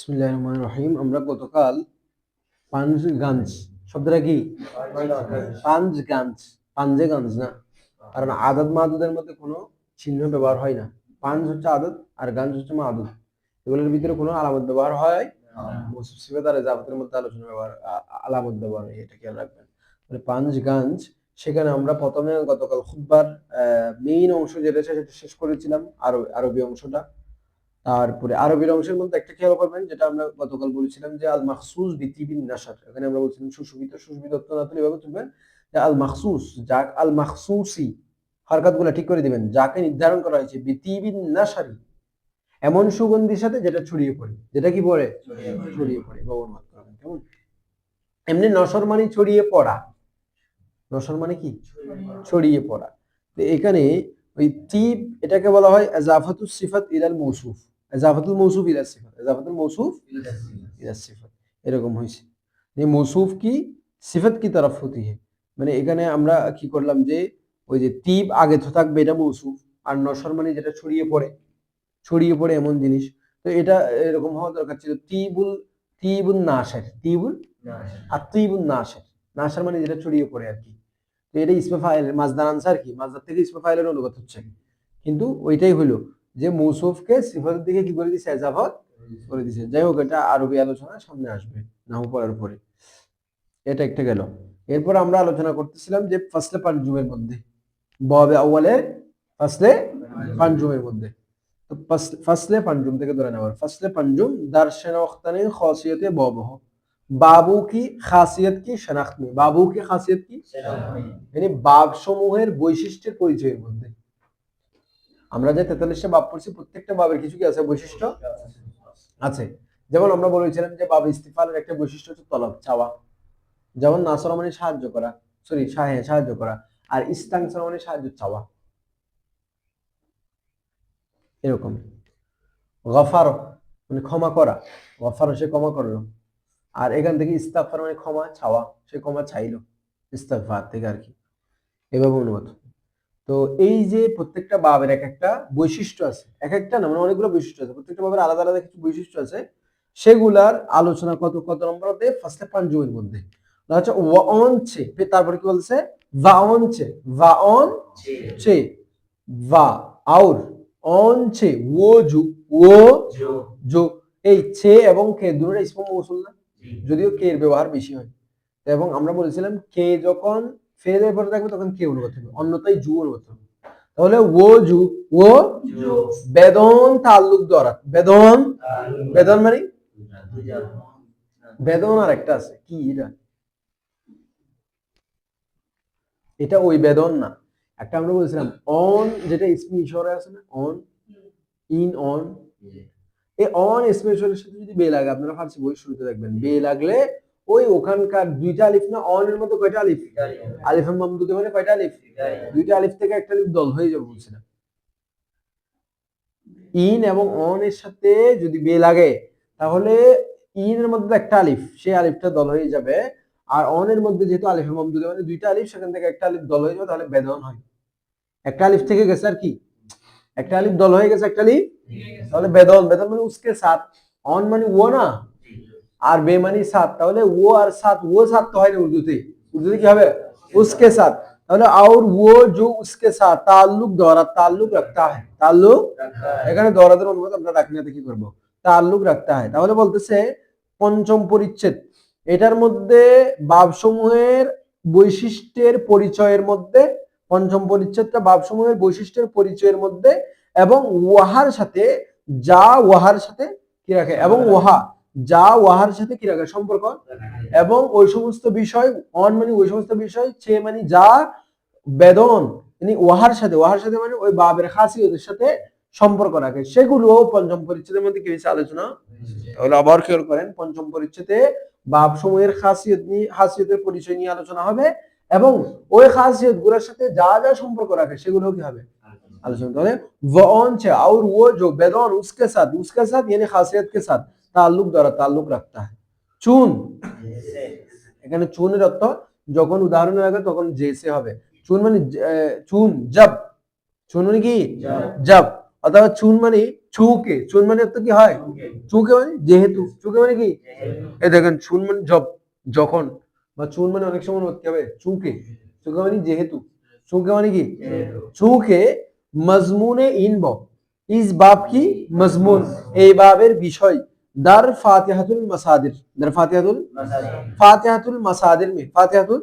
বিসমিল্লাহির রহমানির রহিম। আমরা গতকাল পাঞ্জগাঞ্জ শব্দটা কি? পাঞ্জগাঞ্জ, পাঞ্জেগাঞ্জ না, কারণ আদদ মাদুদের মধ্যে কোনো চিহ্ন ব্যবহার হয় না। পাঞ্জ হচ্ছে আদদ আর গাঞ্জ হচ্ছে মাদুদ, এগুলোর ভিতরে কোনো আলামত ব্যবহার হয় মৌসুফ সিফাত আর ইজাফাতের মধ্যে আলোচনা ব্যবহার আলামত ব্যবহার হয়, এটা খেয়াল রাখবেন। মানে পাঞ্জগাঞ্জ, সেখানে আমরা প্রথমে গতকাল খুতবার মেইন অংশ যেটা সেটা শেষ করেছিলাম, আরবি অংশটা। তারপরে আরবির অংশের মধ্যে একটা খেয়াল করবেন, যেটা আমরা গতকাল বলেছিলাম যে আল মাখসুস বিতিবিন নাশার, এখানে আমরা বলছিলাম সুশোভিত, সুশোভিত অর্থ না তুলে এভাবে তুলবেন যে আল মাখসুস, যাক আল মাখসুসি, হরকতগুলো ঠিক করে দিবেন, যাকে নির্ধারণ করা হয়েছে বিতিবিন নাশারি, এমন সুগন্ধির সাথে যেটা ছড়িয়ে পড়ে, যেটা কি পড়ে ছড়িয়ে পড়ে, ব্যবহার করবেন কেমন। এমনি নশর মানে ছড়িয়ে পড়া, নশর মানে কি ছড়িয়ে পড়া। তো এখানে ওই তিব, এটাকে বলা হয় ইজাফাতুস সিফাত ইলাল মৌসুফ, ইজাফাতুল মৌসুফ ইলা সিফাত, ইজাফাতুল মৌসুফ ইলা সিফাত, এরকম হইছে। এই মৌসুফ কি সিফাত কি তরফ হতি है, মানে এখানে আমরা কি করলাম যে ওই যে তিব আগে তো থাকবে, এটা মৌসুফ, আর নশর মানে যেটা ছড়িয়ে পড়ে এমন জিনিস। তো এটা এরকম হওয়া দরকার ছিল তিবুন নাশার, তিবুন আর তিবুন নাশার, নাশার মানে যেটা ছড়িয়ে পড়ে আর কি। তো এটা ইসমে ফাইলের মাজদার আনসার কি, মাজদার থেকে ইসমে ফাইলের অনুবাদ হচ্ছে, কিন্তু ওইটাই হলো যে মৌসুফকে সিফাতের দিকে কি করে দিছে, ইজাফত করে দিছে। যাই হোক, এটা আরবি আলোচনা সামনে আসবে নাহু পড়ার পরে। এটা একটা গেল। এরপর আমরা আলোচনা করতেছিলাম যে ফাসলে পাঞ্জুমের মধ্যে, বাবে আউয়ালের ফাসলে পাঞ্জুমের মধ্যে। তো ফাসলে পাঞ্জুম থেকে ধরে নেওয়ার, ফাসলে পাঞ্জুম দার শনাখতানে খাসিয়তে বাবহ, বাবু কি খাসিয়ত কি শনাখত में, বাবু কি খাসিয়ত কি মানে বাব সমূহের বৈশিষ্ট্যের পরিচয়ের মধ্যে। আমরা যে 43টা বাব পড়ছি, প্রত্যেকটা বাবের কিছু কি আছে, বৈশিষ্ট্য আছে। যেমন আমরা বলেছিলাম যে বাব ইস্তিফালের একটা বৈশিষ্ট্য হচ্ছে তলব, চাওয়া। যেমন নাসরা মানে সাহায্য করা, সাহায্য করা, আর ইস্তানসার মানে সাহায্য চাওয়া, এরকম। গফার মানে ক্ষমা করা, গফার সে ক্ষমা করলো, আর এখান থেকে ইস্তাগফার মানে ক্ষমা চাওয়া, সে ক্ষমা চাইলো ইস্তিগফার থেকে আর কি, এভাবে অনুবাদ। তো এই যে প্রত্যেকটা বাবের এক একটা বৈশিষ্ট্য আছে, এক একটা না মানে অনেকগুলো বৈশিষ্ট্য আছে, প্রত্যেকটা বাবের আলাদা আলাদা কিছু বৈশিষ্ট্য আছে, সেগুলার আলোচনা কত নম্বরতে, ফার্স্টে পাঞ্জুমের মধ্যে। আচ্ছা, ওয়ান চে, তারপরে কি বলছে, ভাওন চে, ভাওন চে, ভা আউর, অন চে ও জু, ও জো, এই চে এবং কে দুটোটা ইসম মৌসুল না, যদিও কে এর ব্যবহার বেশি হয়। এবং আমরা বলেছিলাম কে যখন ফেলের পরে থাকবে তখন কে অনুবাদ হবে, অন্যথায় জু অনুবাদ হবে। তাহলে ও জু, ও বেদন তাল্লুক দ্বারা, বেদন, বেদন মানে বেদন, আর একটা আছে কি, এটা ওই বেদন না, একটা আমরা বলছিলাম অন, যেটা ইসমি ইশারা আছে না, অন, ইন, অন, এই অন ইসমি ইশারার সাথে যদি বে লাগে, আপনারা ফার্সি বই শুরুতে দেখবেন বে লাগলে ওই ওখানকার দুইটা আলিফ না, অন এর মধ্যে কয়টা আলিফ, আলিফ মামদুদে মানে কয়টা আলিফ, দুইটা আলিফ থেকে একটা আলিফ দল হয়ে যাবে বলছিলাম। ইন এবং অন এর সাথে যদি বে লাগে, তাহলে ইন এর মধ্যে একটা আলিফ, সেই আলিফটা দল হয়ে যাবে, আর অন এর মধ্যে যেহেতু আলিফ মামদুদে মানে দুইটা আলিফ, সেখান থেকে একটা আলিফ দল হয়ে যাবে, তাহলে বেদন হয়। একটা আলিফ থেকে গেছে আর কি, একটা আলিফ দল হয়ে গেছে, একটা আলিফ, তাহলে বেদন, বেদন মানে উসকে সাথ, অন মানে ও না, আর বে মানে সাথ, তাহলে ও আর সাথ, ও সাথ তো হয় না উর্দুতে, উর্দুতে কি হবে, উসকে সাথ। তাহলে और वो जो उसके साथ ताल्लुक दोहरा ताल्लुक रखता है, ताल्लुक এখানে দরাদের অনুবাদ আমরা রাখনাতে কি করব, তাল্লুক রাখতা হয়। তাহলে বলতেছে পঞ্চম পরিচ্ছেদ, এটার মধ্যে বাব সমূহের বৈশিষ্ট্যের পরিচয়ের মধ্যে, পঞ্চম পরিচ্ছেদটা বাব সমূহের বৈশিষ্ট্যের পরিচয়ের মধ্যে, এবং ওয়াহার সাথে, যা ওয়াহার সাথে কি রাখে, এবং ওয়াহা যা ওয়াহার সাথে কি রাখে সম্পর্ক, এবং ওই সমস্ত বিষয়, অন মানে ওই সমস্ত বিষয়, ছে মানে যা, বেদন মানে ওয়াহার সাথে, ওয়াহার সাথে মানে ওই বাবের খাসিয়তের সাথে সম্পর্ক রাখে, সেগুলো পঞ্চম পরিচ্ছেদের মধ্যে কি হয়েছে আলোচনা। তাহলে আবার খেয়াল করেন, পঞ্চম পরিচ্ছেদে বাব সমূহের খাসিয়ত নিয়ে, খাসিয়তের পরিচয় নিয়ে আলোচনা হবে, এবং ওই খাসিয়ত গুলোর সাথে যা যা সম্পর্ক রাখে সেগুলো কি হবে আলোচনা। তাহলে वॉन से और वो जो बेदौन उसके साथ यानी खासियत के साथ ताल्लुक द्वारा ताल्लुक रखता है। चून, এখানে চুনের অর্থ যখন উদাহরণে লাগে তখন জেসে হবে, চুন মানে চুন জব, চুন মানে কি জব, অথবা চুন মানে চুকে, চুন মানে অর্থ কি হয়, চুকে মানে যেহেতু, চুকে মানে কি, এই দেখেন চুন মানে যখন, বা চুন মানে অনেক সময় কি হবে চুকে, চুকে মানে যেহেতু, চুকে মানে কি, চুকে মজমুনে ইন বব, ইস বাব কি মজমুন, এই বাবের বিষয়, দার ফাতিহাতুল মাসাদির, দার ফাতিহাতুল फातिहातुल मसादिर में, फातिहातुल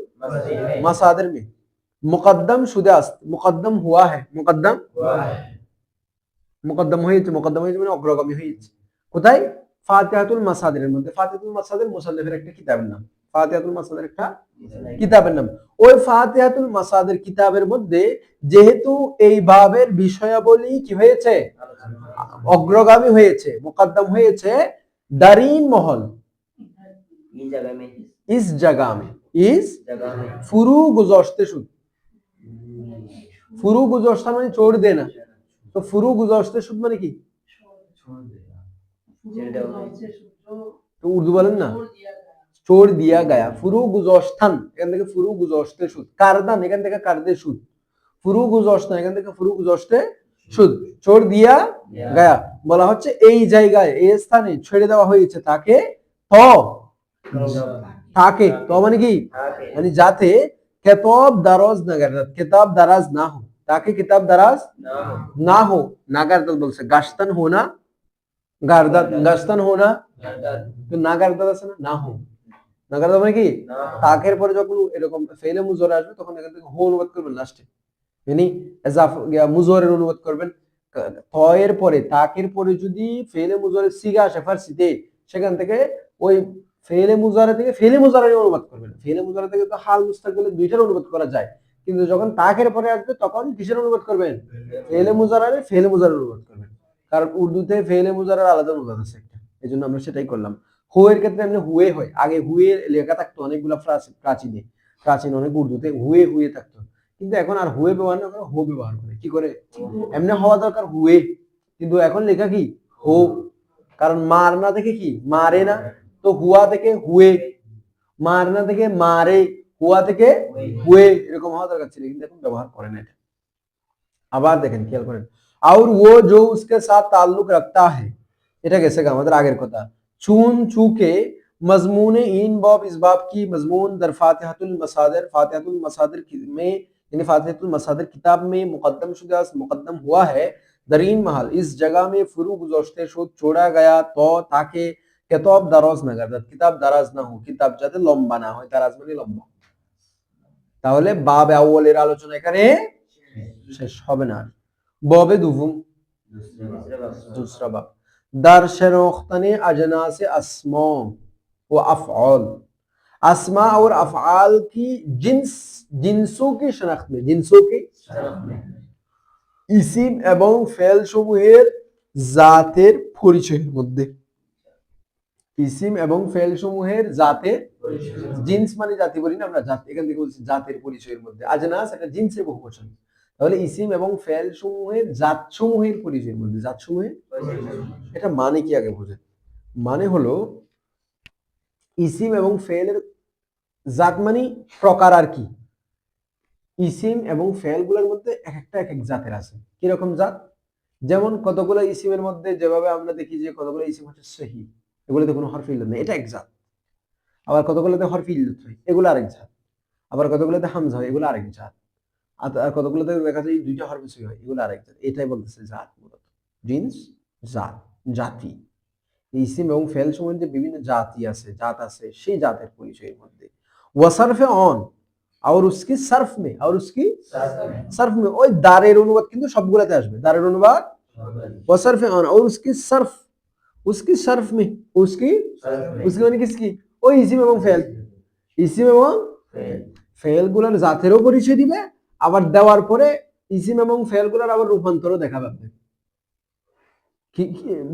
मसादिर में मुकद्दम शुदा আছে, मुकद्दम हुआ है, मुकद्दम মুকদ্দম হয়েছে, মুকদ্দম হয়েছে মানে অগ্রগামী হয়েছে। কোথায়? ফাতিহাতুল মাসাদিরের মধ্যে। ফাতিহাতুল মাসাদির মুসান্নিফের একটা কিতাবের নাম, ফাতিহাতুল মাসাদির একটা কিতাবের নাম। ওই ফাতিহাতুল মাসাদির কিতাবের মধ্যে যেহেতু এই বাবের বিষয়াবলী কি হয়েছে, অগ্রগামী হয়েছে, মুকদ্দম হয়েছে, দারিন মহল, इस जगह में, इस फुरू गुज़श्ते शुद, फुरू गुज़श्ता माने छोड़ देना, तो फुरू गुज़श्ते शुद माने की, तो उर्दू बोलें ना, छोड़ दिया गया, फुरू गुज़श्तन এখান থেকে फुरू गुज़श्ते शुद, কারদান এখান থেকে কারদে শুদ, फुरू गुज़श्तन এখান থেকে फुरू गुज़श्ते শুদ, छोड़ दिया गया বলা হচ্ছে এই জায়গায়, এই স্থানে ছেড়ে দেওয়া হয়েছে তাকে, তো তাকে, তো মানে কি, মানে যাতে কিতাব দারাজ না করে, কিতাব দারাজ না हो, তাকে কিতাব দারাজ না हो, নাগারদাল বলছে গাশতান হোনা, গারদাত গাশতান হোনা, তো নাগারদাল আছে না, না हो, নাগারদাল মানে কি, তাকের পরে যখন এরকম ফেলে মুজর আসবে তখন এখান থেকে হো অনুবাদ করবেন লাস্টে, মানে এজাফ মুজরের অনুবাদ করবেন, ত এর পরে তাকের পরে যদি ফেলে মুজরের সিগা আসে ফারসিতে, সেখান থেকে ওই ফেলে মুজারে থেকে ফেলে মুজারে অনুবাদ করবেন, ফেলে মুজারে থেকে তো হাল মুস্তাকবিলের দুইটার অনুবাদ করা যায়, কিন্তু যখন তাকের পরে আসবে তখন কিসের অনুবাদ করবেন, ফেলে মুজারে ফেলে মুজারের অনুবাদ করবেন, কারণ উর্দুতে ফেলে মুজারের আলাদা অনুবাদ আছে একটা, এজন্য আমরা সেটাই করলাম। হু এর ক্ষেত্রে এমনি হুয়ে হয়, আগে হুয়ে লেখা থাকতো অনেকগুলো প্রাচীনে, প্রাচীন অনেক উর্দুতে হুয়ে হুয়ে থাকতো, কিন্তু এখন আর হুয়ে ব্যবহার না করে হো ব্যবহার করে, কি করে, এমনি হওয়া দরকার হুয়ে, কিন্তু এখন লেখা কি হো, কারণ মারনা থেকে কি মারে না, তো হুয়া থেকে হুয়ে, মারনা থেকে মারে, হুয়া থেকে হুয়ে, এরকম হওয়া দরকার ছিল, কিন্তু এখন ব্যবহার করে না এটা। আবার দেখেন খেয়াল করেন, और वो जो उसके साथ ताल्लुक रखता है, এটা গেছে আমাদের আগের কথা, চুন চুকে मजमून इन बाब इस बाब की मजमून दर फातिहातुल मसादिर में, यानी फातिहातुल मसादिर किताब में मुकद्दम शुदा, मुकद्दम हुआ है, दरीन महल, इस जगह में फुरू गुज़श्ते शुद, छोड़ा गया तो ताकि কিতাব দারাজ না করে, কিতাব দারাজ না হোক, কিতাব যাতে লম্বা না হয়, দারাজ মানে লম্বা। তাহলে বাবে আউয়ালের আলোচনা এখানে শেষ হবে না। বাবে দুভুম दूसरा बाब, दर शनाख्तने अजनास अस्मा व अफ़आल, अस्मा और अफ़आल की जिन्सों की शनाख्त में, जिन्सों की ইসিম এবং ফেল সমূহের জাতের পরিচয়ের মধ্যে, ইসিম এবং ফেল সমূহের জাতের, জিন্স মানে জাতি বলি না আমরা, জাত এখান থেকে বলছি জাতের পরিচয়ের মধ্যে, আজনাস এটা জিন্সের বহুবচন, তাহলে ইসিম এবং ফেল সমূহের জাত সমূহের পরিচয়ের মধ্যে, জাত সমূহের, এটা মানে কি আগে বুঝেন, মানে হলো ইসিম এবং ফেলের জাত মানে প্রকার আর কি, ইসিম এবং ফেল গুলোর মধ্যে এক একটা এক এক জাতের আছে, কিরকম জাত, যেমন কতগুলো ইসিমের মধ্যে যেভাবে আমরা দেখি যে কতগুলো ইসিম হচ্ছে সহি, এগুলোতে কোনো হরফ ইল্লত নেই, এটা এক জাত, আবার কতগুলোতে হরফ ইল্লত হয়, এগুলো আরেক জাত, আবার কতগুলোতে হামজা হয়, এগুলো আরেক জাত, আর কতগুলোতে দেখা যায় দুইটা হরফ সহি হয়, এগুলো আরেক জাত, এটাই বলতেছে জাত, মূলত জিন্স, জাত, জাতি, ইসিম এবং ফেল সম্বন্ধে বিভিন্ন জাতি আছে, জাত আছে, সেই জাতের পরিচয়ের মধ্যে, ওয়াসারফে অন और उसकी सर्फ में, और उसकी सर्फ में, ওই দারের অনুবাদ কিন্তু সবগুলোতে আসবে, দারের অনুবাদ ওয়াসারফে অন और उसकी सर्फ, उसकी सर्फ में, उसकी उसकी মানে কিসকি, ওই ইসিম এবং ফেল, ইসিম এবং ফেল গুলোর জাতেরও পরিচয় দিবে, আবার দেওয়ার পরে ইসিম এবং ফেল গুলোর আবার রূপান্তরও দেখাবে আপনাকে।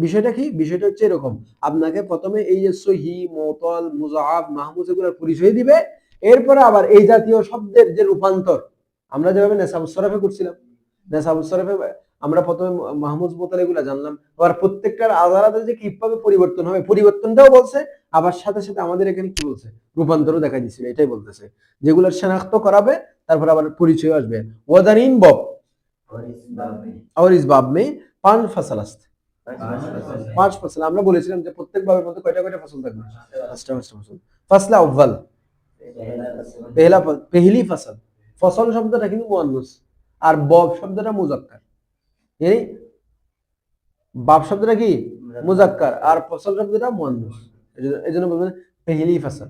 বিষয়টা কি, বিষয়টা হচ্ছে এরকম, আপনাকে প্রথমে এই যে সহি, মুতাল, মুযাফ, মাহমুজ এগুলোর পরিচয় দিবে, এরপরে আবার এই জাতীয় শব্দের যে রূপান্তর, আমরা যেভাবে নেসাবুস সরফে করছিলাম, নেসাবুস সরফে আমরা প্রথমে মাহমুজ, মুতাল এগুলো জানলাম, আবার প্রত্যেকটার আলাদা আলাদা যে কিভাবে পরিবর্তন হবে, পরিবর্তনটাও বলছে, আবার সাথে সাথে আমাদের এখানে কি বলছে, রূপান্তরও দেখা দিচ্ছিল, এটাই বলতেছে, যেগুলোর শনাক্ত করাবে তারপর আবার পরিচয় আসবে। ওয়াদারিন বব, और इस बाब में 5 फसल আসছে 5 ফসল আমরা বলেছিলাম যে প্রত্যেক বাবের মধ্যে কয়টা কয়টা ফসল থাকবে 5টা ফসল ফসল আউয়াল पहली फसल ফসল শব্দটা কিন্তু মুয়ান্নাস আর বাব শব্দটা মুযাক্কার এই বাব শব্দটা কি মুযাক্কার আর ফসল শব্দটা মুয়ান্নাস এজন্য বলবেন पहली फसल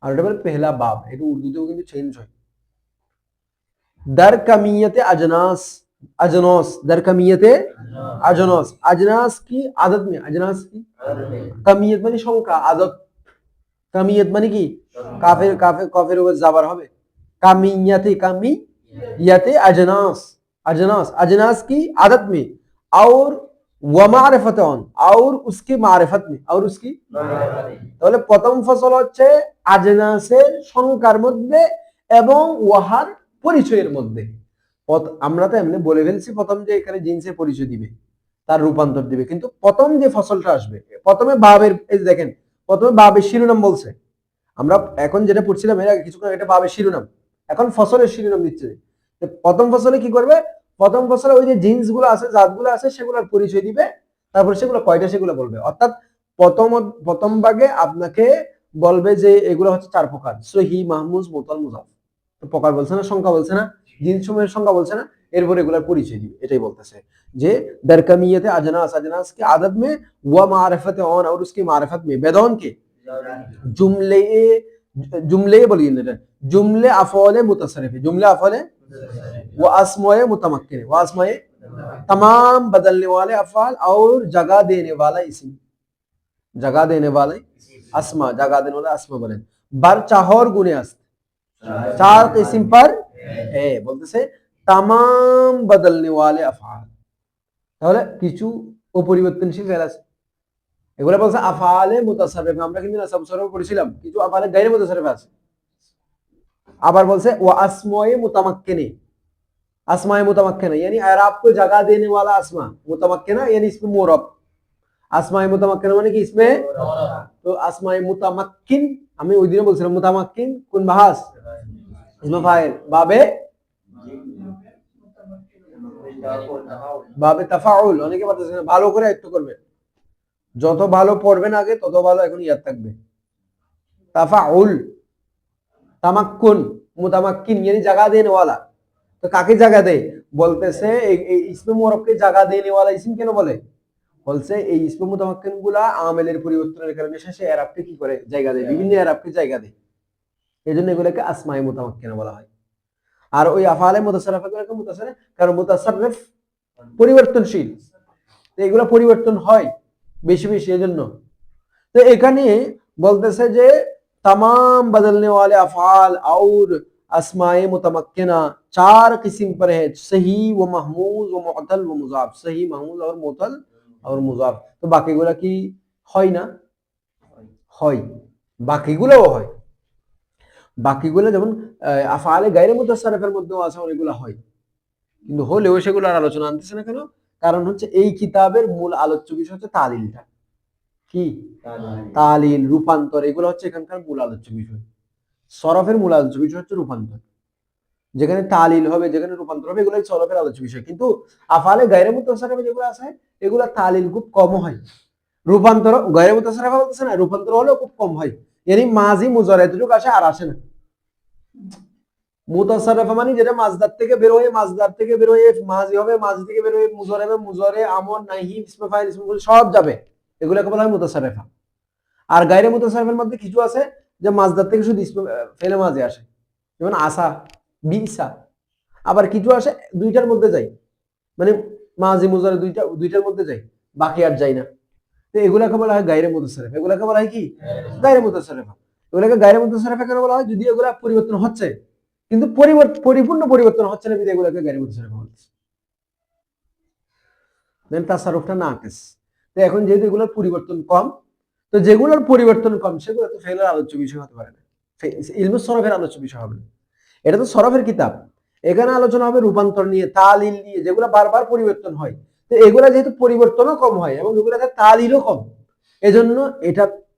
আর এটা বলে पहला बाब এটা উর্দুতেও কিন্তু চেঞ্জ হয় दर कमियत अजनास अजनोस दर कमियत अजनोस अजनास की आदत में अजनास की कमियत माने সংখ্যা আদত कमियत माने की काफिर काफिर काफिर ऊपर जबर হবে कमियत अजनास अजनास अजनास की आदत में और व मारिफतन और उसकी मारिफत में और उसकी তাহলে প্রথম ফসল হচ্ছে আজনাসের সংখ্যার মধ্যে এবং ওয়াহার পরিচয়ের মধ্যে আমরা তো এমনি বলে ফেলছি প্রথম যে এখানে জিন্সের পরিচয় দিবে তার রূপান্তর দিবে কিন্তু প্রথম যে ফসলটা আসবে প্রথমে বাবের এই দেখেন প্রথমে বাবের শিরোনাম বলছে আমরা এখন যেটা পড়ছিলাম এর আগে কিছুক্ষণ এটা বাবের শিরোনাম এখন ফসলের শিরোনাম দিচ্ছে প্রথম ফসলে কি করবে প্রথম ফসলে ওই যে জিন্সগুলো আছে জাতগুলো আছে সেগুলোর পরিচয় দিবে তারপর সেগুলো কয়টা সেগুলো বলবে অর্থাৎ প্রথম ভাগে আপনাকে বলবে যে এগুলো হচ্ছে 4 প্রকার সহি মাহমুজ মুতাল মুজাফ তো প্রকার বলছে না সংখ্যা বলছে না জিন্স সমূহের সংখ্যা বলছে না এরপর এগুলোর পরিচয় দিবে এটাই বলতেছে যে দরকামিয়তে अजनास अजनास की आदत में व मारिफत ऑन और उसकी मारिफत में बेदौन के जुमले जुमले बोलिए ना जुमले अफौल मुतसरिफ जुमले अफौल व अस्माए मुतमक्किन व अस्माए तमाम बदलने वाले अफआल और जगह देने वाला इस्म जगह देने वाले अस्मा जगह देने वाला अस्मा बोलें बर चाहर गुने अस्त 4 किस्म पर है বলতেছে तमाम बदलने वाले अफआल তাহলে কিছু অপরিবর্তনশীল ফেল আছে এগুলা বলছে আফআলে মুতাসাররিফ আমরা কিন্তু নাসাব সরফ পড়েছিলাম কিছু আফআলে গায়রে মুতাসাররিফ আছে আবার বলছে ওয়া আসমায়ে মুতামাক্কিনে আসমায়ে মুতামাক্কিনা यानी इराब को जगह देने वाला अस्मा मुतमक्किना यानी इसमें मुरब আসমায়ে মুতামাক্কিনা মানে কি इसमें তো আসমায়ে মুতামাক্কিন আমি ওই দিনে বলছিলাম মুতামাক্কিন কোন বাহাস इसमें फाइल বাবে তাফাউল অনেকে বলতেছে ভালো করে আয়ত্ত করবে যত ভালো পড়বেন আগে তত ভালো এখন ইয়াদ থাকবে তাফাউল তামাক্কুন মুতামাক্কিন यानी जगह देने वाला তো কাকে জায়গা দেয় বলতেছে এই ইসমে মুরক্কে জায়গা দেনে वाला ইসম কেন বলে বলছে এই ইসমে মুতামাক্কিন গুলা আমেলের পরিবর্তনের কারণে শেষে ইরাবকে কি করে জায়গা দেয় বিভিন্ন ইরাবকে জায়গা দেয় এজন্য এগুলোকে আসমায়ে মুতামাক্কিনা বলা হয় আর ওই আফআলে মুতাসাররিফাগুলোকে মুতাসাররিফ কারণ মুতাসাররিফ পরিবর্তনশীল তো এগুলো পরিবর্তন হয় বেশি বেশি এজন্য তো এখানে বলতেছে যে तमाम बदलने वाले अफआल और अस्माए मुतमक्किना 4 किस्म पर है सही व महमूज व मुअतल व मुजाफ सही महमूज और मुअतल और मुजाफ তো বাকিগুলো কি হয় না হয় বাকিগুলোও হয় বাকিগুলো যেমন আফআলে গায়রে মুতাসাররিফের মধ্যেও আছে অনেকগুলো হয় কিন্তু হলেও সেগুলোর আলোচনা আনতেছে না কেন কারণ হচ্ছে এই কিতাবের মূল আলোচ্য বিষয় হচ্ছে তালিলটা কি তালিল রূপান্তর এগুলো হচ্ছে এখানকার মূল আলোচ্য বিষয় সরফের মূল আলোচ্য বিষয় হচ্ছে রূপান্তর যেখানে তালিল হবে যেখানে রূপান্তর হবে এগুলোই সরফের আলোচ্য বিষয় কিন্তু আফআলে গায়রে মুতাসাররিফে যেগুলো আছে এগুলো তালিল খুব কম হয় রূপান্তর গায়রে মুতাসাররিফে বলতেছে না রূপান্তর হলেও খুব কম হয় यानी মাজি মুজারে এতটুকু আসে আর আসে না মুতাসাররিফ মানে যেটা মাজদার থেকে বের হয়ে মাজদার থেকে বের হয়ে মাজি হবে মাজি থেকে বের হয়ে মুজারে হবে মুজারে আমর নাহি ইসমে ফাইল ইসমে ফাইল সব যাবে এগুলোকে বলা হয় মুতাসাররিফা আর গায়রে মুতাসাররিফের মধ্যে কিছু আছে যে মাজদার থেকে শুধু ইসমে ফেলে মাজি আসে যেমন আসা বিসা আবার কিছু আসে দুইটার মধ্যে যায় মানে মাজি মুজারে দুইটার মধ্যে যায় বাকি আর যায় না তো এগুলাকে বলা হয় গায়রে মুতাসাররিফ এগুলাকে বলা হয় কি গায়রে মুতাসাররিফা এগুলাকে গায়রে মুতাসাররিফা কেন বলা হয় যদি এগুলা পরিবর্তন হচ্ছে কিন্তু পরিপূর্ণ পরিবর্তন হচ্ছে না বিধায় এগুলাকে গায়রে মুতাসাররিফা বলছে দেন তাসাররুফটা নাকিস তো এখন যেহেতু এগুলোর পরিবর্তন কম তো যেগুলোর পরিবর্তন কম সেগুলো তো ফেলের আলোচ্য বিষয় হতে পারে না ইলমে সরফের আলোচ্য বিষয় হবে না এটা তো সরফের কিতাব এখানে আলোচনা হবে রূপান্তর নিয়ে তালিল নিয়ে যেগুলো বারবার পরিবর্তন হয় তো এগুলা যেহেতু পরিবর্তনও কম হয় এবং এগুলাতে তালিলও কম এজন্য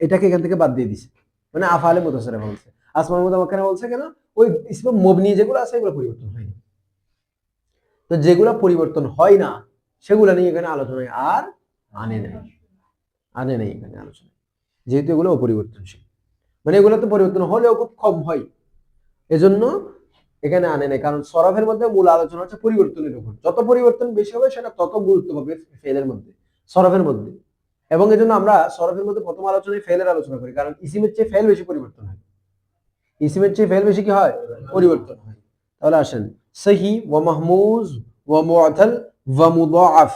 এটাকে এখান থেকে বাদ দিয়ে দিছে মানে আফআলে মুতাসাররিফা বলছে আসমায়ে মুতামাক্কিনা বলছে কেন ওই ইসমে মবনি যেগুলো আছে এগুলো পরিবর্তন হয় তো যেগুলা পরিবর্তন হয় না সেগুলা নিয়ে এখানে আলোচনায় আর আনে নেই এখানে আলোচনা, যেহেতু এগুলো অপরিবর্তনশীল, মানে এগুলো তো পরিবর্তন হলেও খুব কম হয়, এজন্য এখানে আনে নেই। কারণ সরফের মধ্যে মূল আলোচনা হচ্ছে পরিবর্তনের উপর, যত পরিবর্তন বেশি হবে সেটা তত গুরুত্ব পাবে ফেলের মধ্যে, সরফের মধ্যে। এবং এজন্য আমরা সরফের মধ্যে প্রথম আলোচনায় ফেলের আলোচনা করি, কারণ ইসিমের চেয়ে ফেল বেশি পরিবর্তন হয়, ইসিমের চেয়ে ফেল বেশি কি হয়, পরিবর্তন হয়। তাহলে আসেন, সহি ওয়া মাহমুজ ওয়া মুআতাল ওয়া মুদাআফ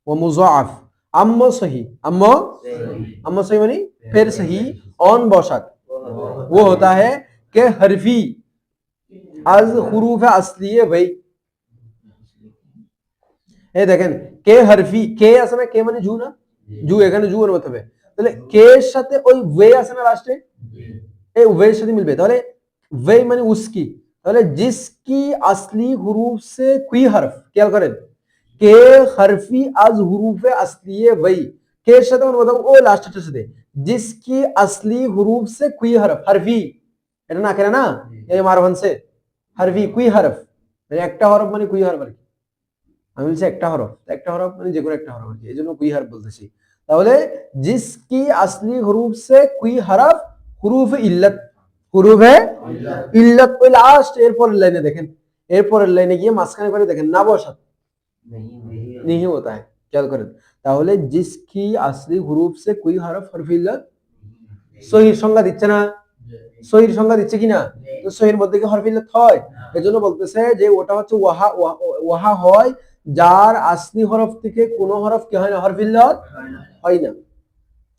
ওয়া মুযাআফ। আম্মা সহি, अम्मा सही मानी फिर सही ऑन बौशात, वो होता है कि हरफी आज हुरूफ असली भाई, এই দেখেন কে হারফি, কে আছে না, কে মানে জু না, জু এখানে জু এর মতলব, তাহলে কে এর সাথে ওই ওয়ে আছে না লাস্টে, এই ওয়ে এর সাথে মিলবে, তাহলে ওয়ে মানে উসকি, তাহলে जिसकी असली হুরুফ से कोई हरफ, খেয়াল করেন কে হারফি আজ হুরুফে আসলিয়ে ওই, কে এর সাথে মানে ও লাস্টের সাথে, जिसकी असली হুরুফ से कोई हरफ, हरफी এটা না কেন না, এই মারভান সে हरफी कोई हरफ, মানে একটা হরফ মানে कोई हरफ আর কি, আমি বলছি একটা হরফ, একটা হরফ মানে যে কোনো একটা হরফ আর কি, এজন্য कोई हरफ বলতেছি। তাহলে जिसकी असली হুরুফ से कोई हरफ হুরুফ ইল্লাত, হুরুফে ইল্লাত ওই লাস্ট এরপরের লাইনে দেখেন, এরপরের লাইনে গিয়ে মাঝখানে করে দেখেন না বসাত नहीं होता है, ख्याल करें। তাহলে जिसकी असली হুরুফ से कोई हरफ हरफ इल्लत, সহির সংজ্ঞা দিচ্ছে না, সহির সংজ্ঞা দিচ্ছে কিনা, তো সহির মধ্যে কি হরফ ইল্লাত হয়, এজন্য বলতেছে যে ওটা হচ্ছে ওয়াহা, ওয়াহা হয় যার আসলি হরফ থেকে কোন হরফ কি হয় না, হরফ ইল্লাত হয় না।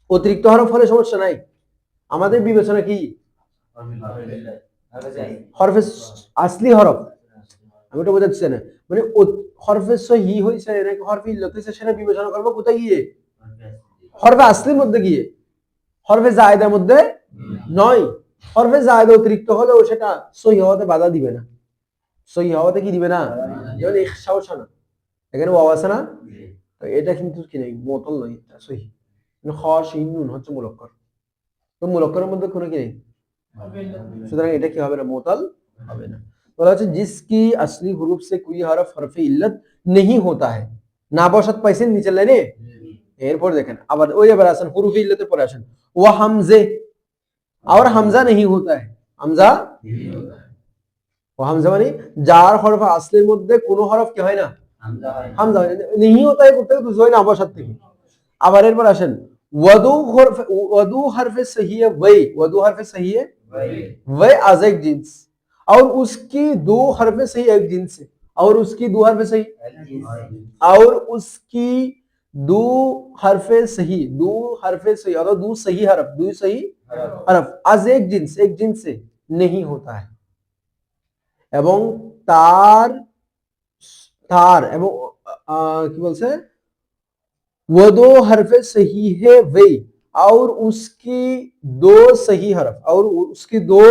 অতিরিক্ত হরফ হলে সমস্যা নাই, আমাদের বিবেচনা কি হরফে আসলি হরফ, আমি ওটা বোঝাচ্ছি না, মানে হরফে সহি হইছে নাকি হরফে ইল্লাত হইছে সেটা বিবেচনা করব কোথায় গিয়ে, হরফে আসলির মধ্যে গিয়ে, হরফে জায়েদার মধ্যে নয়। হরফে জায়েদা অতিরিক্ত হলেও সেটা সহি হওয়াতে বাধা দিবে না, সহি হওয়াতে কি দিবে না, যেমন ইখশাও শানা এখানে ওয়াও আছে না, তো এটা কিন্তু কি নাই মুতাল নয়, এটা সহি, মানে খ শিন নুন হচ্ছে মুলাক্কার, তো মুলাক্কারের মধ্যে কোনো কি নেই, সুতরাং এটা কি হবে না, মুতাল হবে না। বলা হচ্ছে जिसकी असली হুরুফ से कोई हरफ हरफ इल्लत नहीं होता है, না বসাত পাইছেন নিচের লাইনে, এরপর দেখেন আবার ওই এবার আসেন হুরুফ ইল্লাতের পরে আসেন, ওয়া হামজে और हमजा नहीं होता है, हमजा ও হামজা মানে যার হরফ আসলির মধ্যে কোনো হরফ কি হয় না, হামজা হয় না, नहीं होता है করতে তো হয় না বসাত থেকে। আবার এরপর আসেন वदू हरफ सही है वही, वदू हरफ सही है वह आज एक जिन्स, और उसकी दो हरफ सही एक जिन्स से, और उसकी दो हरफ सही, और उसकी दो हरफ सही, दो हरफ सही और दो सही हरफ, दो सही हरफ आज एक जिन्स से नहीं होता है, এবং তার তার এবং কি বলছে, वो दो हरफ सही है वे, और उसकी दो सही हरफ, और उसकी दो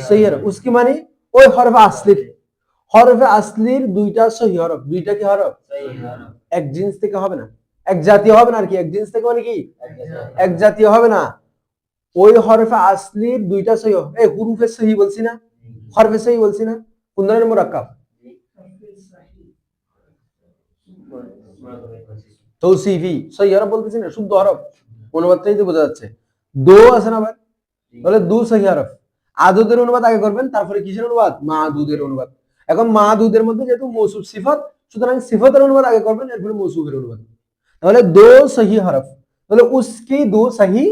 सही हरफ, उसकी माने ওই হরফে আসলির দুইটা সহি হরফ, দুইটা কি হরফ, এক জিন্স থেকে হবে না, এক জাতীয় হবে না আর কি, এক জিন্স থেকে মানে কি এক জাতীয় হবে না, ওই হরফে আসলির দুইটা সহি, এই হুরুফে সহি বলছি না, হরফে সহি বলছি না, কোন ধরনের মুরাক্কাব, তৌসিফি সহি হরফ বলতেছি না, শুদ্ধ হরফ, অনুবাদটাই তো বোঝা যাচ্ছে, দো আছে না ভাই, তাহলে দু সহি হরফ, আদুদের অনুবাদ আগে করবেন, তারপরে কিসের অনুবাদ, মাদুদের অনুবাদ। এখন মাদুদের মধ্যে যেহেতু মৌসুফ সিফত, সুতরাং সিফতের অনুবাদ আগে করবেন, এরপরে মৌসুফের অনুবাদ। তাহলে দো সহি হরফ, তাহলে उसकी दो सही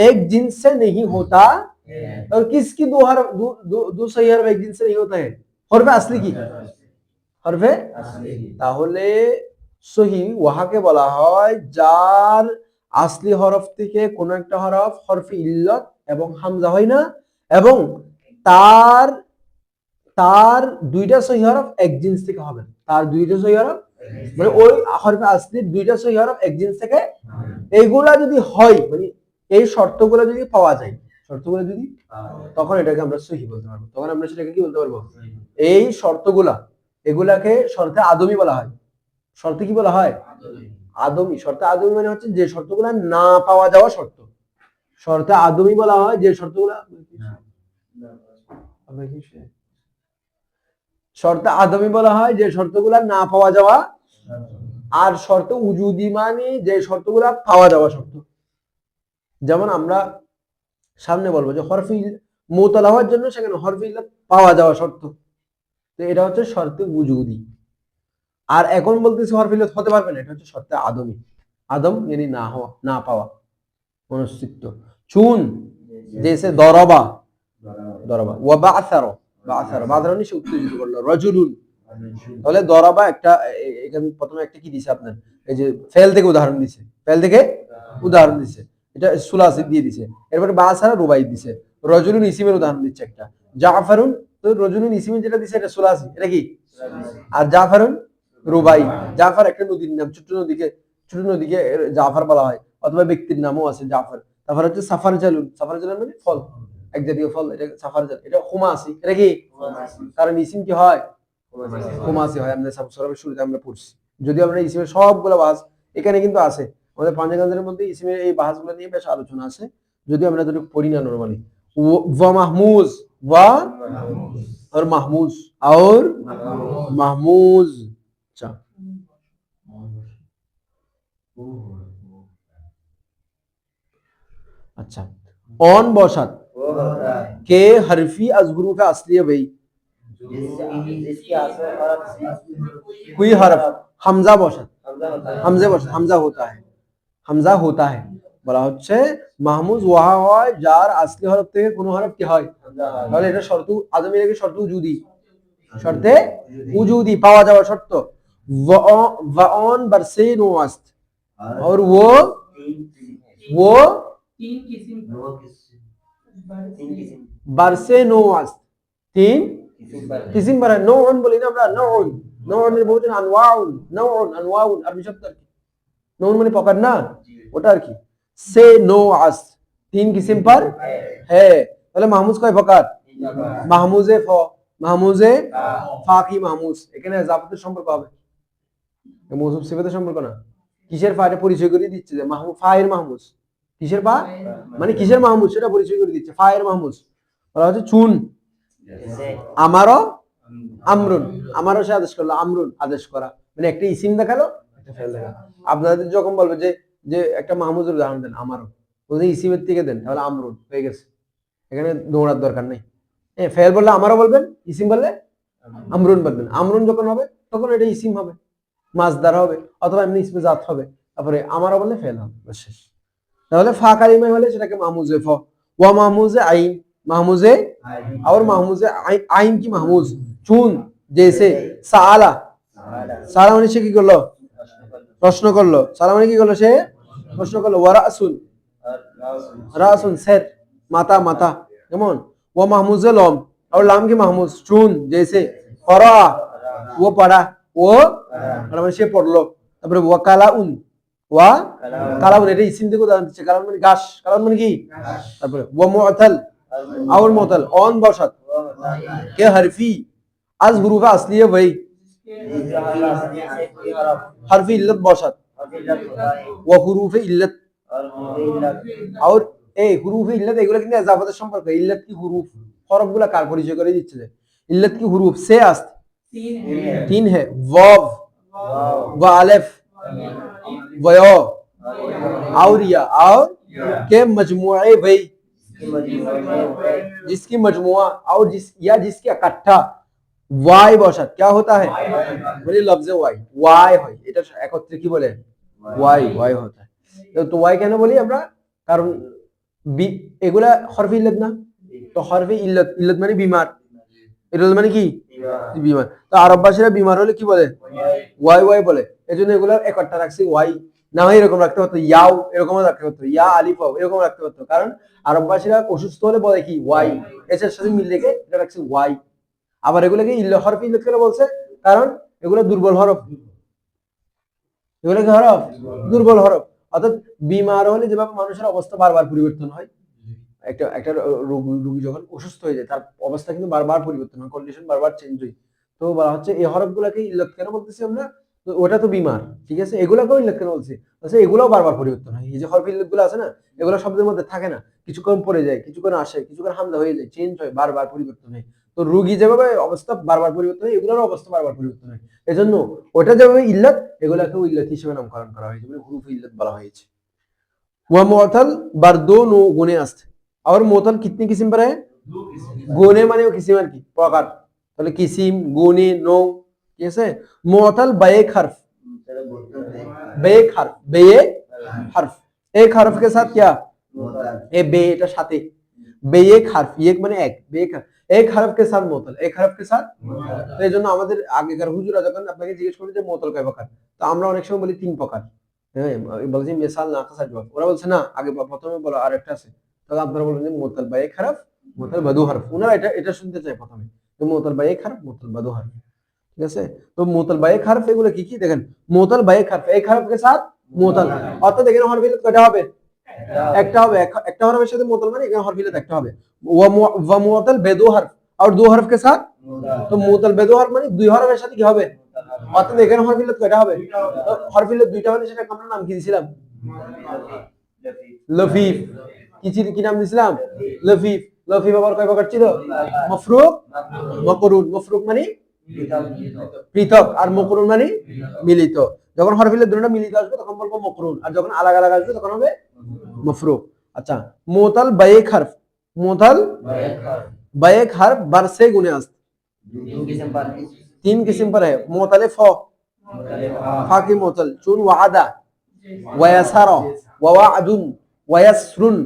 एक जिन्स से नहीं होता, और किसकी दो हरफ दो सही हरफ एक जिन्स से नहीं होता है, हरफे असली की, हरफे তাহলে সহি ওয়াহাকে বলা হয় যার আসলি হরফ থেকে কোন একটা হরফ হরফে ইল্লাত এবং হামজা হয় না, এবং তার তার দুইটা সহি হরফ এক জিন্স থেকে হবে, তার দুইটা সহি হরফ মানে ওই হরফে আসলির দুইটা সহি হরফ এক জিন্স থেকে, এইগুলা যদি হয় মানে এই শর্তগুলো যদি পাওয়া যায়, শর্তগুলো যদি, তখন এটাকে আমরা সহি বলতে পারবো, তখন আমরা সেটাকে কি বলতে পারবো, এই শর্তগুলা, এগুলাকে শর্তে আদমি বলা হয়, শর্তে কি বলা হয়, আদমি। শর্তে আদমি মানে হচ্ছে যে শর্তগুলা না পাওয়া যাওয়া শর্ত, শর্তে আদমি বলা হয় যে শর্তগুলা শর্তে আদমি বলা হয় যে শর্তগুলা না পাওয়া যাওয়া, আর শর্ত উজুদি মানে যে শর্তগুলা পাওয়া যাওয়া শর্ত। যেমন আমরা সামনে বলবো যে হরফে মুতালা হওয়ার জন্য সেখানে হরফে ইল্লাত পাওয়া যাওয়া শর্ত, তো এটা হচ্ছে শর্তে উজুদি। আর এখন বলতেছে হরফে ইল্লাত হতে পারবে না, এটা হচ্ছে শর্তে আদমি। আদম মানে না হওয়া, না পাওয়া, অনস্তিত্ব। চুন জেসে দরবা, দরবা ওয়া বা'সারা, বা'সারা বা'সারা নিয়ে সে উত্তেজিত করলো। রাজুলুন, তাহলে দরবা একটা, এখানে প্রথমে একটা কি দিছে আপনার, এই যে ফেল থেকে উদাহরণ দিছে, ফেল থেকে উদাহরণ দিছে, এটা সুলাসি দিয়ে দিছে। এরপরে বা'সারা রুবাই দিছে। রাজুলুন ইসিমের উদাহরণ দিচ্ছে একটা। জাফারুন, তো রাজুলুন ইসিমের যেটা দিছে এটা সুলাসি, এটা কি? আর জাফারুন রুবাই। জাফর একটা নদীর নাম, ছোট নদীকে জাফর বলা হয়, অথবা ব্যক্তির নামও আছে জাফর। তারপর হচ্ছে সাফার জালুন, সাফার জালুন মানে ফল, এক জাতীয় ফল, এটা সাফার জাল। এটা খুমাসি, এটা কি? কারণ ইসিম কি হয়? খুমাসি হয়। আমরা সূরার শুরুতে আমরা পড়ছি, যদিও আমরা ইসিমের সবগুলো বাস এখানে কিন্তু আছে। আমাদের পাঞ্জাগানদের মধ্যে ইসিমের এই বাহাসগুলো নিয়ে বেশ আলোচনা আছে, যদিও আমরা এতটুকু পড়ি না নরমালি। ওয়া মাহমুজ, ওয়া और महमूज, और महमूज। अच्छा, अच्छा ऑन बौशात के हरफी अजगुरूफ असलिया भाई कोई हरफ हमजा बौशात, हमजे बौशात, हमजा होता है বলা হচ্ছে মাহমুজ ওয়াহা হয় যার আসলি হরফ থেকে কোন হরফ কি হয়, তাহলে এটা শর্ত আদমি নাকি শর্ত উজুদি, শর্তে উজুদি পাওয়া যাওয়া শর্ত। वान बरसे नोअस्त, और वो बरसे नोअस्त, तीन किस्म पर है। नौन बोली ना আমরা, नौन, नौन এর বহুবচন আনওয়াউন, नौन আনওয়াউন আরবি শব্দ আর কি। नौन মানে প্রকার না, ওটা আর কি। से नोअस्त तीन किस्म पर है, তাহলে মাহমুজ কয় প্রকার? মাহমুজে ফ, মাহমুজে ফাকি মাহমুজ। এখানে ইজাফাতের সম্পর্ক হবে, মৌসুফ সিফাতের সম্পর্ক না। কিসের ফারে পরিচয় করে দিচ্ছে যে মাহমুদ ফায়ের মাহমুজ, কিসের ফা মানে কিসের মাহমুজ সেটা পরিচয় করে দিচ্ছে, ফায়ের মাহমুজ। বলা হচ্ছে চুন আমারও আমরুন, আমারও সে আদেশ করলো, আমরুন আদেশ করা, মানে একটা ইসিম দেখালো, একটা ফেল দেখালো। আপনাদের যখন বলবে যে যে একটা মাহমুজের উদাহরণ দেন, আমারও, যদি ইসিমের থেকে দেন তাহলে আমরুন হয়ে গেছে, এখানে দৌড়ার দরকার নেই। ফেল বললে আমারও বলবেন, ইসিম বললে আমরুন বলবেন। আমরুন যখন হবে তখন এটা ইসিম হবে, মাজদার হবে, অথবা এমনি ইসমে জাত হবে। তারপরে আমারও বললে ফেল হবে, শেষ। তাহলে ফা কালিমা হলে সেটাকে মাহমুজে ফ, ওয়া মাহমুজে আইন, মাহমুজে और মাহমুজে আইন কি মাহমুজ। চুন জেসে সাআলা, সাআলা মানে সে কি করলো? প্রশ্ন করলো। সাআলা মানে কি করলো? সে প্রশ্ন করলো। ওয়া রাসুন, রাসুন সের, মাথা, মাথা। যেমন ওয়া মাহমুজে লম, और লাম কি মাহমুজ। চুন জেসে করা, वो पढ़ा, वो মানে সে পড়লো। তারপরে ওয়া কালাউন, ওয়া কালাউন এটা ইসিম থেকে উদাহরণ দিচ্ছে। কালাউন মানে ঘাস, কালাউন মানে কি? তারপরে ওয়া মুআতাল, और मुअतल ऑन बौशात के हरफी आज हुरूफ असलिया वही हरफी इल्लत बौशात व हुरूफ इल्लत, और এই হুরুফে ইল্লাত এগুলো কিন্তু ইজাফাতের সম্পর্ক। ইল্লাত কি হুরুফ, হরফগুলো কার পরিচয় করে দিচ্ছে যে ইল্লাত কি হুরুফ। সে আস্ত तीन है, वाव व अलिफ व या और या, और के मजमुए भाई जिसकी मजमुआ और जिस या जिसकी इकट्ठा वाई बौशात क्या होता है, বলি লফজে ওয়াই, ওয়াই হয়। এটা একত্রে কি বলে? ওয়াই, ওয়াই होता है। তো ওয়াই কেন বলি আমরা? কারণ এগুলা হরফে ইল্লাত না, তো হরফে ইল্লাত, ইল্লাত মানে বিমার, ইল্লাত মানে কি? বিমার। তো আরব ভাষীরা বিমার হলে কি বলে? ওয়াই, ওয়াই বলে। এজন্য এগুলা একট্টা রাখছি। ওয়াই না হয় এরকম রাখতে পারতো, ইয়াও এরকমও রাখতে পারতো, ইয়া আলিফ এরকম রাখতে পারতো। কারণ আরব ভাষীরা অসুস্থ হলে বলে কি? ওয়াই, এর সাথে মিল রেখে এটা রাখছি ওয়াই। আবার এগুলোকে হরফে ইল্লাত কেন বলছে? কারণ এগুলো দুর্বল হরফ, এগুলো কি হরফ? দুর্বল হরফ। অর্থাৎ বিমার হলে যেভাবে মানুষের অবস্থা বারবার পরিবর্তন হয়, একটা রোগী যখন অসুস্থ হয়ে যায় তার অবস্থা কিন্তু বারবার পরিবর্তন হয়, কন্ডিশন বারবার চেঞ্জ হয়। তো বলা হচ্ছে এই হরফগুলোকে ইল্লাত কেন বলতেছি আমরা? তো ওটা তো বিমার, ঠিক আছে, এগুলোকেও ইল্লাত কেন বলছি? আচ্ছা, এগুলোও বারবার পরিবর্তন হয়। এই যে হরফ ইল্লাত গুলো আছে না, এগুলো শব্দের মধ্যে থাকে না, কিছুক্ষণ পরে যায়, কিছুক্ষণ আসে, কিছুক্ষণ হামজা হয়ে যায়, চেঞ্জ হয়, বারবার পরিবর্তন হয়। তো রোগী যেভাবে অবস্থা বারবার পরিবর্তন হয়, এগুলোর অবস্থা বারবার পরিবর্তন হয়। এজন্য ওটা যেভাবে ইল্লাত, এগুলাকে ইল্লাত হিসেবে নামকরণ করা হয়েছে, মানে হুরুফ ইল্লাত বলা হয়েছে। वो मुअत्तल बर दो नो गुने अस्त, और मुअत्तल कितनी किस्म पर है? गुने माने वो किस्म की प्रकार, তাহলে কিসিম গুনে নো, ঠিক আছে। মুअत्तल बेक हर्फ, बेक हर्फ, बेक हर्फ, एक हर्फ के साथ क्या ए बे, এটা সাথে বেক हर्फ, एक মানে এক, বেক এক हर्फ के साथ मुअत्तल, एक हर्फ के साथ। তো এইজন্য আমাদের আগেকার হুজুরা যখন আপনাকে জিজ্ঞেস করবে যে মুअत्तल কয় প্রকার, তো আমরা অনেক সময় বলি তিন প্রকার, হ্যাঁ বলছি মিসাল না কাসার জবাব, ওরা বলছে না আগে প্রথমে বলো আরেকটা আছে, তখন আপনারা বলবেন যে মুअत्तल बेक हर्फ, মুअत्तल बदू हर्फ, ওনারা এটা এটা শুনতে চায় প্রথমে, তো মুअत्तल बेक हर्फ, मुअत्तल बदू हर्फ, ঠিক আছে। তো মুअत्तल बेक हर्फ এগুলো কি কি দেখেন, মুअत्तल बेक हर्फ एक हर्फ के साथ मुअत्तल, অর্থাৎ এখানে হরফ ইল্লাত কয়টা হবে? একটা হবে, একটা হরফের সাথে মুअत्तल মানে এখানে হরফ ইল্লাত একটা হবে। ওয়া মুअत्तल बेदो हर्फ, और दो हर्फ के साथ, তো মুअत्तल बेदो हर्फ মানে দুই হরফের সাথে কি হবে, অর্থাৎ এখানে হরফ ইল্লাত কয়টা হবে? তো হরফ ইল্লাত দুইটা হলে সেটা আমরা নাম কি দিয়েছিলাম? লফিফ। কি নাম দিয়েছিলাম? লফিফ। লফিফ আবার কয় প্রকার ছিল? মফরুক, মকরুন। মফরুক মানে পৃথক, আর মকরুন মানে মিলিত। যখন হরফ ইল্লাত দুটোটা মিলিত আসবে তখন বলবো মকরুন, আর যখন আলাদা আলাদা আসবে তখন হবে মফরুক। আচ্ছা, মুअत्तल बेक हर्फ, मुअत्तल बेक हर्फ बर से गुने अस्त, तीन किस्म पर है। मुअत्तल फ, फा की मुअत्तल, चुन वअदा, वयसरा, ववाअदुन, वयसरुन,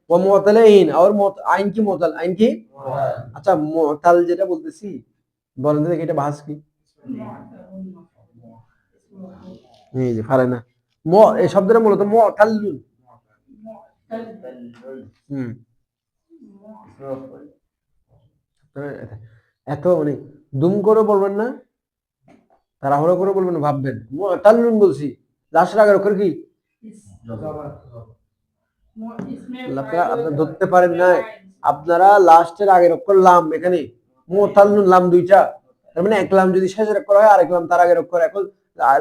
व मुअत्तल आइन, और आइन की मुअत्तल, आइन की। আচ্ছা, মুअत्तल যেটা বলতেছি বলেন তো দেখি এটা ভাঁজ কি? এই যে পারে না, এই শব্দটা মূলত মুअत्तলুন। এত মানে দুম করে বলবেন না, তাড়াহুড়ো করে বলবেন না, ভাববেন মুअत्तলুন বলছি, লাস্টের আগের অক্ষর কি? আপনারা ধরতে পারেন না, আপনারা লাস্টের আগের অক্ষর লাম, এখানে মুअत्तলুন লাম দুইটা, তার মানে এক লাম যদি শেষের অক্ষর হয় আর এক লাম তার আগের অক্ষর, এখন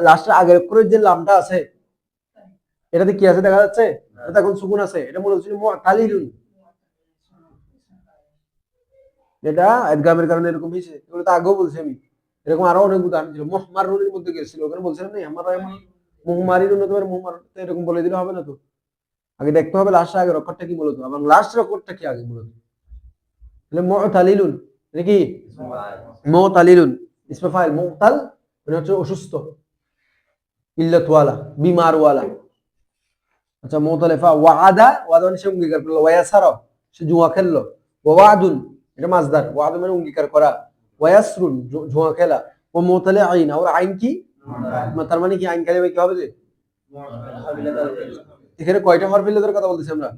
লাস্টের আগের অক্ষরের যে লামটা আছে এটাতে কি আছে দেখা যাচ্ছে? এটা এখন সুকুন আছে, এটা মূলত ছিল মুअत्तলিলুন। এটা ইদগামের কারণে এরকম হয়েছে, এগুলো তো আগেও বলছি আমি, এরকম আরো অনেক উদাহরণ ছিল। মুহমারুনের মধ্যে গেছিল, ওখানে বলছিলাম না আমার মুহমারিরুন, তোমার মুহমার, এরকম বলে দিলে হবে না তো, আগে দেখতে হবে লাস্টের আগের অক্ষরটা কি মূলত, এবং লাস্টের অক্ষরটা কি আগে মূলত। তাহলে মুअत्तলিলুন এটা কি? মুअत्तলিলুন ইসমে ফাইল, মুअत्तल মানে হচ্ছে অসুস্থ, ইল্লাত ওয়ালা, বিমার ওয়ালা। আচ্ছা, মুতালিফা ওয়াদা, ওয়াদা মানে সে অঙ্গীকার করলো, ওয়ায়াসারা সে জুয়া খেললো, ওয়াদুন এটা মাসদার, ওয়াদা মানে অঙ্গীকার করা, ওয়ায়াসরুন জুয়া খেলা, ও মুতালি আইন, আর আইন কি? তার মানে কি আইন কালিমা কি হবে যে? এখানে কয়টা হরফ ইল্লাতের কথা বলতেছি আমরা?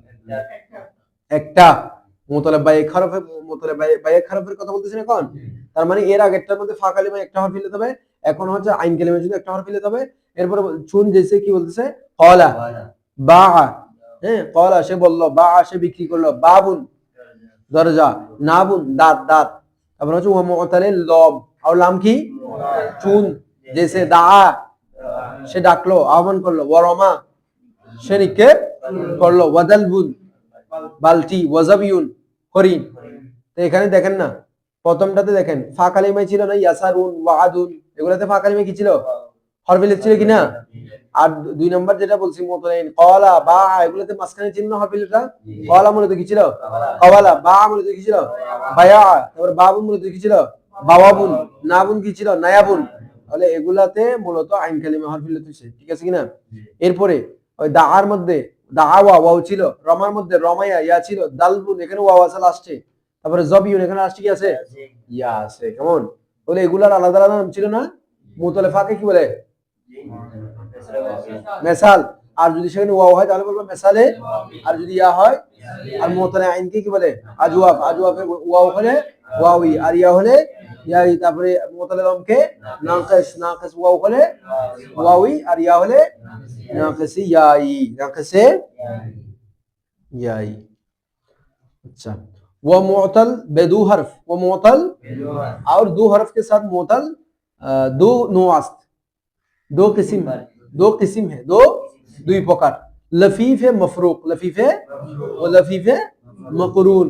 একটা। মুতালি বেক হরফ, মুতালি বেক হরফের কথা বলতেছি এখন। তার মানে এর আগেরটার মধ্যে ফা কালিমা একটা হরফ ইল্লাত হবে, এখন হচ্ছে আইন কালিমা যদি একটা হরফ ইল্লাত হবে। এরপরে চুন জেসে কি বলতেছে? ক্বালা, বা, হ্যাঁ ক্বালা সে বলল, বা সে বিক্রি করলো, বাবুন দরজা, নাবুন দাঁত, দাঁত। তারপর হচ্ছে ওয়া মু'তালিল লব, আর লাম কি? চুন জেসে দা সে ডাকলো, আহ্বান করলো, ওয়ারমা সে নিক্ষেপ করলো, ওয়াদালবুন বালতি, ওয়াজাবিউন হরিণ। তো এখানে দেখেন না, প্রথমটাতে দেখেন ফা কালিমায় ছিল না ইয়াসারুন, ওয়াদুন, এগুলাতে ফা কালিমায় কি ছিল? হরফ ইল্লাত ছিল কিনা? আর দুই নাম্বার যেটা বলছি মুতালাইন ক্বালা, বা, এগুলোতে মাঝখানে ছিল না হরফ ইল্লাত? ক্বালা মূলত কি ছিল? ক্বালা। বা মূলত কি ছিল? বায়া। তারপর বাবুন মূলত কি ছিল? বাওয়াবুন। নাবুন কি ছিল? নায়াবুন। তাহলে এগুলাতে মূলত আইন কালিমা হরফ ইল্লাত হইছে, ঠিক আছে কিনা? এরপরে ওই দাআর মধ্যে দাআওয়া ওয়াও ছিল, রমার মধ্যে রমায়া ইয়া ছিল, দালবুন এখানে ওয়াও আছে লাস্টে, তারপরে জবিউন এখানে লাস্টে কি আছে? ইয়া আছে। কেমন? তাহলে এগুলার আলাদা আলাদা নাম ছিল না? মুতালিফাকে কি বলে? মেসাল। আর যদি সেখানে ওয়াও হয় তাহলে বলবো মেসালে, আর যদি ইয়া হয়, আর মুতালি আইনকে কি বলে? আজওয়াব। আজওয়াবে ওয়াও হলে ওয়াওই, আর ইয়া হলে ইয়াই। তারপরে মুতালি লামকে নাকিস, নাকিস ওয়াও হলে ওয়াওই, আর ইয়া হলে নাকিসি ইয়াই, নাকিসে ইয়াই। अच्छा, वो मुअत्तल बेदू हर्फ, वो मुअत्तल और दो हर्फ के साथ मुअत्तल दो नुआस्त, दो किस्म है, दो दुई प्रकार। लफीफ है मफरूक, लफीफ है ও লফিফে মকরুন,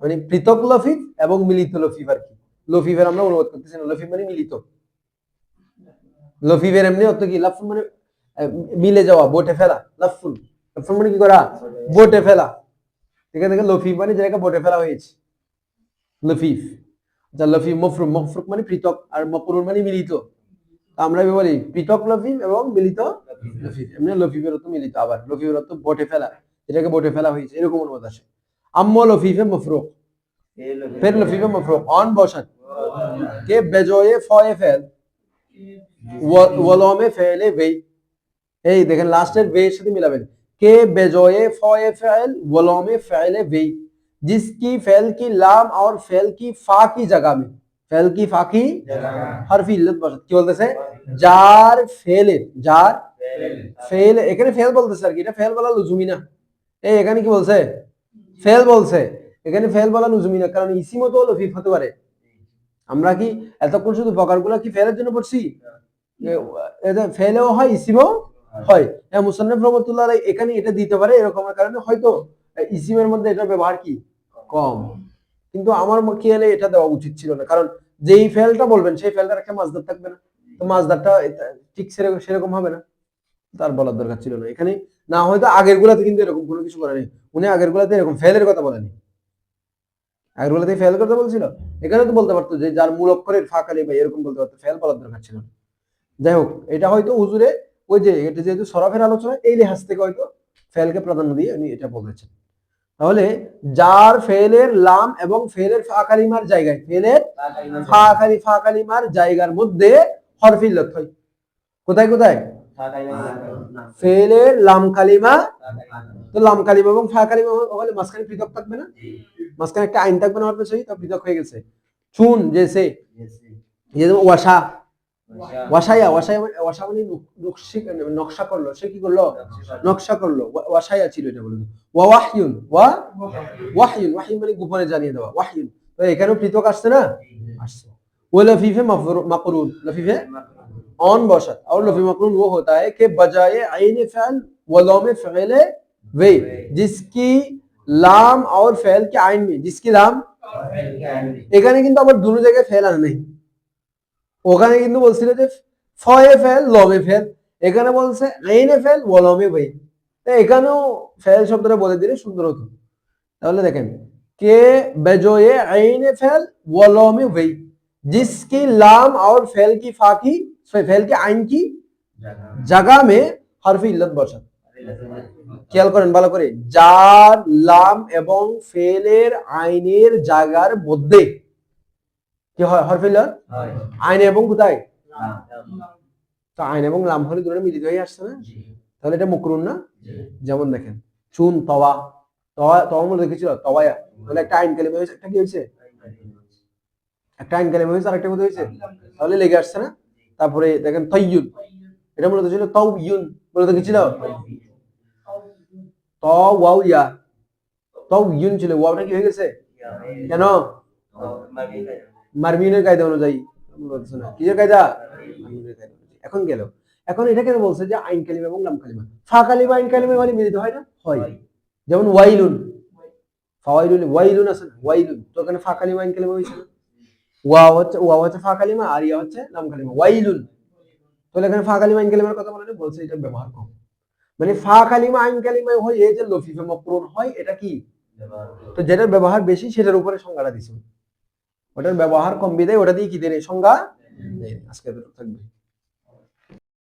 মানে পৃথক লফিফ এবং মিলিত লফিফ আর কি। লফিফের আমরা অনুবাদ করতেছি না, লফিফ মানে মিলিত। লফিফের এমনি অর্থ কি? লাফুন মানে মিলে যাওয়া, বোটে ফেলা। লাফুন, লাফুন মানে কি করা? বোটে ফেলা। ঠিক আছে, লফিফ মানে যেটাকে বোটে ফেলা হয়েছে, লফিফ। আচ্ছা, লফিফ মফরুক, মফরুক মানে পৃথক, আর মকরুন মানে মিলিত। আমরা বলি পৃথক লফিফ এবং মিলিত লফিফ। এমনি লফিফের অর্থ মিলিত, আবার লফিফের অর্থ বোটে ফেলা, যেটাকে বোটে ফেলা হয়েছে, এরকম অনুবাদ আসে। আম্মা লফিফে মফরুক, ফের লফিফে মফরুক অন বসান কে বেজয়ে ফয়ে ফেল ওয়ালামে ফেলে বে। এই দেখেন লাস্টের বে এর সাথে মিলাবেন, के बेजोए फ़ोए फ़ेल वलों में फ़ेल वे, जिसकी फ़ेल की लाम और फ़ेल की फ़ा की जगह में, फ़ेल की फ़ा की हरफी इल्लत বসত। কি বলতেছে? জার ফেলে, জার ফেল, এখানে ফেল বলতেছে আর কি, এটা ফেল বলা লুজুমি না। এই এখানে কি বলছে? ফেল বলছে। এখানে ফেল বলা লুজুমি না, কারণ ইসিমও তো লফিফ হতে পারে। আমরা কি এতক্ষণ শুধু প্রকারগুলো কি ফেলের জন্য পড়ছি? এটা ফেলেও হয়, ইসিমও হয়। মুসান্নিফ রহমাতুল্লাহ আলাইহি এখানে এটা দিতে পারে এরকমের কারণে হয়তো ইসিমের মধ্যে এটার ব্যবহার কি কম, কিন্তু আমার খেয়ালে এটা দেওয়া উচিত ছিল না, কারণ যেই ফেলটা বলবেন সেই ফেলটার একটা মাজদার থাকবে না, তো মাজদারটা ঠিক সেরকম হবে না, তার বলার দরকার ছিল না এখানে। না হয়তো আগের গুলাতে কিন্তু এরকম কোনো কিছু করে নেই, উনি আগের গুলাতে এরকম ফেলের কথা বলেনি, আগের গুলাতে ফেল করতে বলছিল। এখানে তো বলতে পারতো যে যার মূল অক্ষরের ফাঁকালি বা এরকম বলতে পারতো, ফেল বলার দরকার ছিল না। যাই হোক, এটা হয়তো হুজুরে ওই যে এটা যেহেতু সরাফের আলোচনা, এই লিহাজ থেকে হয়তো ফেলকে প্রাধান্য দিয়ে উনি এটা বলেছেন। তাহলে যার ফেলের লাম এবং ফেলের ফা কালিমার জায়গায়, ফেলের ফা কালিমার জায়গার মধ্যে হরফ ইল্লত হয়। কোথায় কোথায়? ফেলের লাম কালিমা, তো লাম কালিমা এবং ফা কালিমা হলে মাঝখানে পৃথক থাকবে না, মাঝখানে একটা আইন থাকবে না, হরফে সহি, তো পৃথক হয়ে গেছে। চুন জেসে, ওয়াশা, ওয়াশায়া, ওয়াশা মানে নকশা করলো, সে কি করলো? নকশা করলো। ওয়াশায়া ছিল এটা বলে। ওয়াহিয়ুন, ওয়াহিয়ুন, ওয়াহিয়ুন মানে গোপনে জানিয়ে দেওয়া, ওয়াহিয়ুন। তো এখানেও পৃথক আসছে না? আসছে। ওয়া লফিফে মাকরুন, লফিফে ऑन बशत, और लफी मकरून वो होता है कि बजाय आइन फ़ैल वलों में फ़ैल वे, जिसकी लाम और फ़ैल के आइन में, जिसकी लाम, এখানে কিন্তু আবার দুটো জায়গায় ফেল আনে নাই। ওখানে কিন্তু বলছিল যে ফয়ে ফেল লমে ফেল, এখানে বলছে আইনে ফেল ওয়ালমে ভাই, এখানেও ফেল শব্দটা বলে দিলে সুন্দর হতো। তাহলে দেখেন কে বেজোয়ে আইনে ফেল ওয়ালমে ভাই, जिसकी लाम और फेल की फाकी, फेल की आइन की जगह में हरफ इल्लत बसत। খেয়াল করেন ভালো করে, জার লাম এবং ফেলের আইনের জায়গার মধ্যে কি হয়? হরফ ইল্লত। আইন এবং কোথায়? তো আইন এবং লাম হলে দুটো মিলিত হয়ে আসছে না, তাহলে এটা মুকরুন না? যেমন দেখেন চুন তওয়া, তওয়া মূল দেখেছিল তওয়ায়া, তাহলে একটা আইন কালিমা হয়েছে, একটা কি হয়েছে? একটা আইন কালিমা হয়েছে, আরেকটা কোথায় হয়েছে? তাহলে লেগে আসছে না। তারপরে দেখেন তাইয়ুন, এটা মূলত ছিল তাওয়ুন, মূলত কি ছিল? ওয়াও ইয়া, তাওয়ুন ছিল, ওয়াওটা কি হয়ে গেছে? কেন? মারমিনের কায়দা অনুযায়ী, কিসের কায়দা? মারমিনের কায়দা অনুযায়ী। এখন গেল, এখন এটা কেন বলছে যে আইন কালিমা এবং লাম কালিমা, ফা কালিমা আইন কালিমা মানে মিলিত হয় না? হয়। যেমন ওয়াইলুন, ফাওয়াইলুন, ওয়াইলুন আছে না, ওয়াইলুন, তো এখানে ফা কালিমা আইন কালিমা হয়েছে না? ওয়াও হচ্ছে ফা কালিমা আর ইয়া হচ্ছে লাম কালিমা, ওয়াইলুন। তাহলে এখানে ফা কালিমা আইন কালিমার কথা বলে বলছে এটা ব্যবহার কম, মানে ফা কালিমা আইন কালিমা হয় এই যে লফিফে মাকরুন হয়, এটা কি? তো যেটার ব্যবহার বেশি সেটার উপরে সংজ্ঞাটা দিছে, ওটার ব্যবহার কম বিদায় ওটা দিয়ে কি দেয় সংজ্ঞা। আজকে থাকবে।